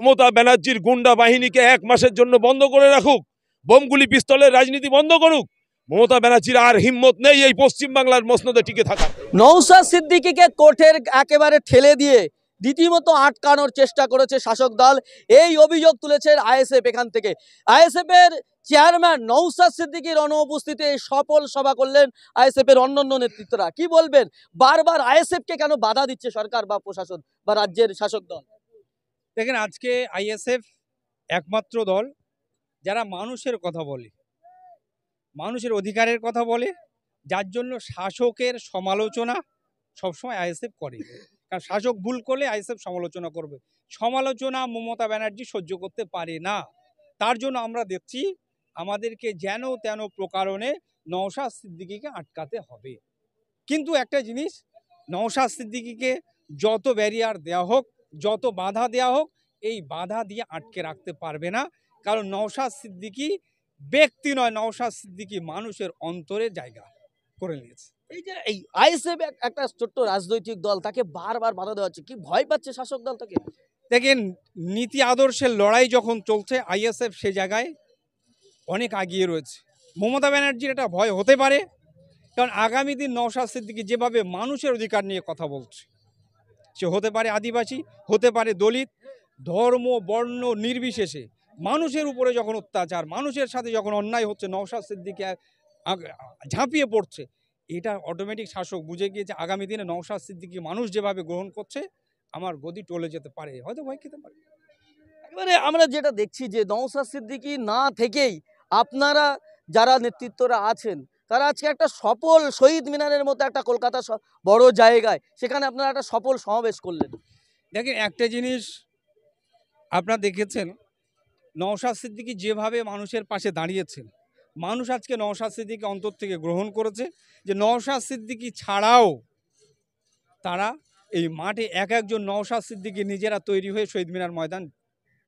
মমতা ব্যানার্জির গুন্ডা বাহিনীকে 1 মাসের জন্য বন্ধ করে রাখুক, বোমগুলি পিস্তলের রাজনীতি বন্ধ করুক। মমতা ব্যানার্জির আর হিম্মত নেই এই পশ্চিমবাংলার মসনদে টিকে থাকার। নওশাদ সিদ্দিকীকে কোর্টের একেবারে ঠেলে দিয়ে রীতিমতো আটকানোর চেষ্টা করেছে শাসক দল, এই অভিযোগ তুলেছে আইএসএফ। এখান থেকে আইএসএফ এর চেয়ারম্যান নওশাদ সিদ্দিকীর অনুপস্থিতিতে সফল সভা করলেন আইএসএফ এর অন্যান্য নেতৃত্বরা। কি বলবেন, বারবার আইএসএফ কে কেন বাধা দিচ্ছে সরকার বা প্রশাসন বা রাজ্যের শাসক দল? দেখেন, আজকে আইএসএফ একমাত্র দল যারা মানুষের কথা বলে, মানুষের অধিকারের কথা বলে, যার জন্য শাসকের সমালোচনা সবসময় আইএসএফ করে। কারণ শাসক ভুল করলে আইএসএফ সমালোচনা করবে। সমালোচনা মমতা ব্যানার্জি সহ্য করতে পারে না। তার জন্য আমরা দেখছি আমাদেরকে যেন তেন প্রকারণে নওশাদ সিদ্দিকীকে আটকাতে হবে। কিন্তু একটা জিনিস, নওশাদ সিদ্দিকীকে যত ব্যারিয়ার দেওয়া হোক, যত বাধা দেওয়া হোক, এই বাধা দিয়ে আটকে রাখতে পারবে না। কারণ নওশাদ সিদ্দিকী ব্যক্তি নয়, নওশাদ সিদ্দিকী মানুষের অন্তরে জায়গা করে নিয়েছে। এই যে এই আইএসএফ একটা ছোট্ট রাজনৈতিক দল, তাকে বারবার বাধা দেওয়া হচ্ছে, কি ভয় পাচ্ছে শাসক দল তাকে? দেখেন, নীতি আদর্শের লড়াই যখন চলছে, আইএসএফ সে জায়গায় অনেক আগিয়ে রয়েছে। মমতা ব্যানার্জির এটা ভয় হতে পারে, কারণ আগামী দিন নওশাদ সিদ্দিকী যেভাবে মানুষের অধিকার নিয়ে কথা বলছে, সে হতে পারে আদিবাসী, হতে পারে দলিত, ধর্ম বর্ণ নির্বিশেষে মানুষের উপরে যখন অত্যাচার, মানুষের সাথে যখন অন্যায় হচ্ছে, নওশাদ সিদ্দিকী ঝাঁপিয়ে পড়ছে। এটা অটোমেটিক শাসক বুঝে গিয়েছে আগামী দিনে নওশাদ সিদ্দিকী মানুষ যেভাবে গ্রহণ করছে, আমার গদি টলে যেতে পারে, হয়তো ভয় খেতে পারে। একেবারে আমরা যেটা দেখছি যে নওশাদ সিদ্দিকী না থেকেই আপনারা যারা নেতৃত্বরা আছেন তারা আজকে একটা সফল শহীদ মিনারের মতো একটা কলকাতা বড় জায়গায়, সেখানে আপনারা একটা সফল সমাবেশ করলেন। দেখেন, একটা জিনিস আপনারা দেখেছেন, নওশাদ সিদ্দিকী যেভাবে মানুষের পাশে দাঁড়িয়েছেন, মানুষ আজকে নওশাদ সিদ্দিকী অন্তর থেকে গ্রহণ করেছে। যে নওশাদ সিদ্দিকী ছাড়াও তারা এই মাঠে এক একজন নওশাদ সিদ্দিকী নিজেরা তৈরি হয়ে শহীদ মিনার ময়দান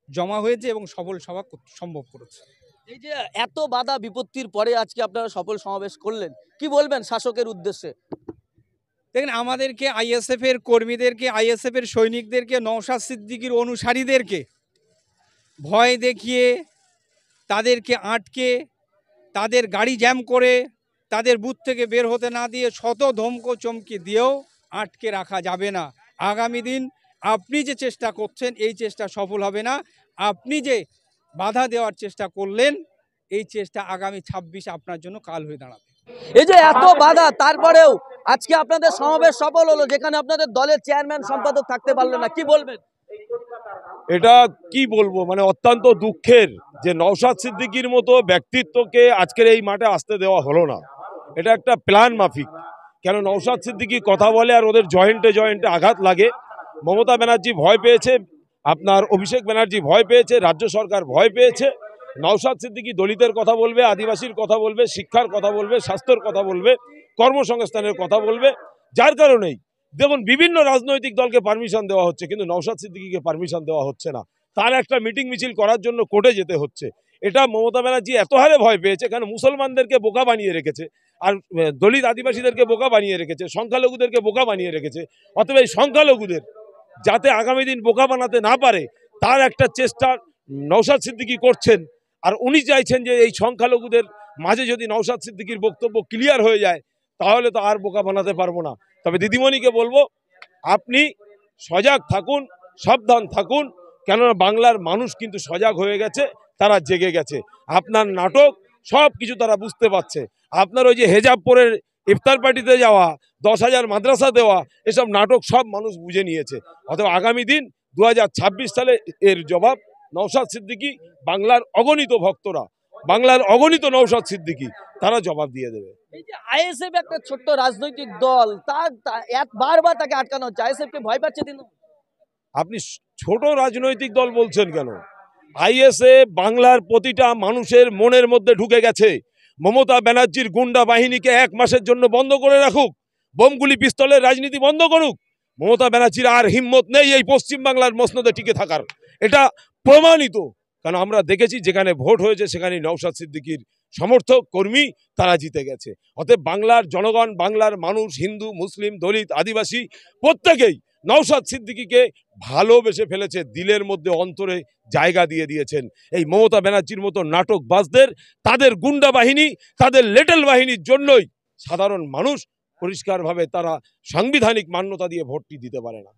জমা হয়েছে এবং সফল সভা সম্ভব করেছে। এই যে এত বাধা বিপত্তির পরে আজকে আপনারা সফল সমাবেশ করলেন, কি বলবেন শাসকের উদ্দেশ্যে? দেখেন, আমাদেরকে আইএসএফ এর কর্মীদেরকে, আইএসএফ এর সৈনিকদেরকে, নওশাদ সিদ্দিকীর অনুসারীদেরকে ভয় দেখিয়ে, তাদেরকে আটকে, তাদের গাড়ি জ্যাম করে, তাদের বুথ থেকে বের হতে না দিয়ে শত ধমক চমকি দিয়েও আটকে রাখা যাবে না। আগামী দিন আপনি যে চেষ্টা করছেন, এই চেষ্টা সফল হবে না। আপনি যে বাধা দেওয়ার চেষ্টা করলেন, এই চেষ্টা আগামী 26 আপনার জন্য কাল হয়ে দাঁড়াবে। এই যে এত বাধা তারপরেও আজকে আপনাদের সমাবেশ সফল হলো, যেখানে আপনাদের দলের চেয়ারম্যান সম্পাদক থাকতে পারলেন না, কি বলবেন? এটা কি বলবো, মানে অত্যন্ত দুঃখের যে নওশাদ সিদ্দিকীর মতো ব্যক্তিত্বকে আজকের এই মাঠে আসতে দেওয়া হলো না। এটা একটা প্ল্যান মাফিক। কেন নওশাদ সিদ্দিকী কথা বলে আর ওদের জয়েন্টে জয়েন্টে আঘাত লাগে। মমতা ব্যানার্জি ভয় পেয়েছে, আপনার অভিষেক ব্যানার্জি ভয় পেয়েছে, রাজ্য সরকার ভয় পেয়েছে। নওশাদ সিদ্দিকী দলিতের কথা বলবে, আদিবাসীর কথা বলবে, শিক্ষার কথা বলবে, স্বাস্থ্যের কথা বলবে, কর্মসংস্থানের কথা বলবে। যার কারণেই দেখুন বিভিন্ন রাজনৈতিক দলকে পারমিশন দেওয়া হচ্ছে, কিন্তু নওশাদ সিদ্দিকীকে পারমিশন দেওয়া হচ্ছে না। তার একটা মিটিং মিছিল করার জন্য কোর্টে যেতে হচ্ছে। এটা মমতা ব্যানার্জি এত হারে ভয় পেয়েছে, কারণ মুসলমানদেরকে বোকা বানিয়ে রেখেছে, আর দলিত আদিবাসীদেরকে বোকা বানিয়ে রেখেছে, সংখ্যালঘুদেরকে বোকা বানিয়ে রেখেছে। অতএব এই সংখ্যালঘুদের যাতে আগামী দিন বোকা বানাতে না পারে, তার একটা চেষ্টা নওশাদ সিদ্দিকী করছেন। আর উনি চাইছেন যে এই সংখ্যালঘুদের মাঝে যদি নওশাদ সিদ্দিকীর বক্তব্য ক্লিয়ার হয়ে যায়, তাহলে তো আর বোকা বানাতে পারবো না। তবে দিদিমণিকে বলবো, আপনি সজাগ থাকুন, সাবধান থাকুন, কেননা বাংলার মানুষ কিন্তু সজাগ হয়ে গেছে, তারা জেগে গেছে। আপনার নাটক সব কিছু তারা বুঝতে পারছে। আপনার ওই যে হেজাব পরে ইফতার পার্টিতে যাওয়া, 10,000 মাদ্রাসা দেওয়া, এসব নাটক সব মানুষ বুঝে নিয়েছে। অথবা আগামী দিন 2026 সালে এর জবাব নওশাদ সিদ্দিকী, বাংলার অগণিত ভক্তরা, বাংলার অগণিত নওশাদ সিদ্দিকী, তারা জবাব দিয়ে দেবে। এই যে আইএসএফ একটা ছোট্ট রাজনৈতিক দল, তার বারবার তাকে আটকানো হচ্ছে, আইএসএফ কে ভয় পাচ্ছে দিন। আপনি ছোট রাজনৈতিক দল বলছেন কেন? আইএসএফ বাংলার প্রতিটা মানুষের মনের মধ্যে ঢুকে গেছে। মমতা ব্যানার্জির গুন্ডা বাহিনীকে 1 মাসের জন্য বন্ধ করে রাখুক, বোমগুলি পিস্তলের রাজনীতি বন্ধ করুক। মমতা ব্যানার্জির আর হিম্মত নেই এই পশ্চিমবাংলার মসনদে টিকে থাকার। এটা প্রমাণিত, কারণ আমরা দেখেছি যেখানে ভোট হয়েছে সেখানে নওশাদ সিদ্দিকীর সমর্থক কর্মী তারা জিতে গেছে। অতএব বাংলার জনগণ, বাংলার মানুষ, হিন্দু মুসলিম দলিত আদিবাসী প্রত্যেকেই নওশাদ সিদ্দিকীকে ভালোবেসে ফেলেছে, দিলের মধ্যে অন্তরে জায়গা দিয়ে দিয়েছেন। এই মমতা ব্যানার্জির মতো নাটকবাজদের, তাদের গুন্ডা বাহিনী, তাদের লেটেল বাহিনীর জন্যই সাধারণ মানুষ পরিষ্কারভাবে তারা সাংবিধানিক মান্যতা দিয়ে ভোটটি দিতে পারে না।